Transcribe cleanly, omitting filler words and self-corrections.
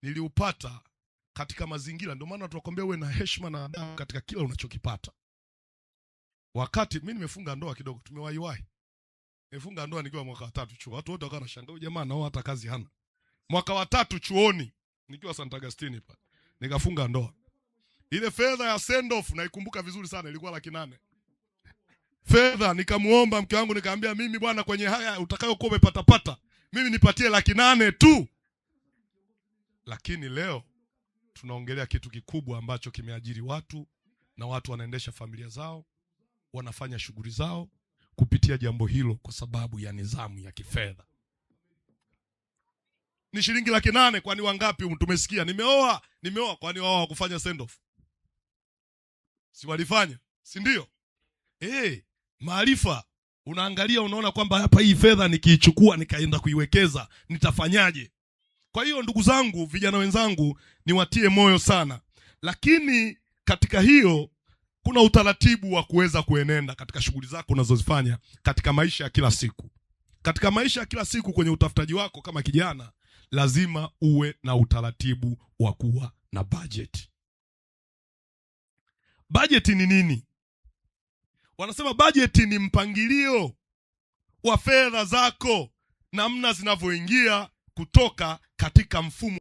niliupata katika mazingira. Ndio maana tunakwambia uwe na heshima na adabu katika kila unachokipata. Wakati mimi nimefunga ndoa kidogo, tumewaiwahi. Nimefunga ndoa nikiwa mwaka wa 3 chuo. Watu wote wakawa wanashangaa, jamaa nao hata kazi hana. Mwaka wa 3 chuoni nikiwa St. Augustine pale. Nikafunga ndoa. Ile fedha ya send off naikumbuka vizuri sana, ilikuwa 800,000. Fedha nikamuomba mke wangu, nikamwambia mimi bwana, kwenye haya utakayokuwa umepata mimi nipatie 800,000 tu. Lakini leo tunaongelea kitu kikubwa ambacho kimeajiri watu, na watu wanaendesha familia zao, wanafanya shughuli zao kupitia jambo hilo kwa sababu ya nidhamu ya kifedha. Ni shilingi 800,000, kwani wangapi tumesikia nimeoa kwani wao hawakufanya send off? Si walifanya, si ndio? Maarifa, unaangalia unaona kwamba hapa hii fedha nikiichukua nikaenda kuiwekeza nitafanyaje? Kwa hiyo ndugu zangu, vijana wenzangu, niwatie moyo sana. Lakini katika hiyo kuna utaratibu wa kuweza kuenenda katika shughuli zako unazozifanya katika maisha ya kila siku. Katika maisha ya kila siku kwenye utafutaji wako kama kijana, lazima uwe na utaratibu wa kuwa na budget. Budget ni nini? Wanasema budget ni mpangilio wa fedha zako, namna zinavyoingia kutoka katika mfumo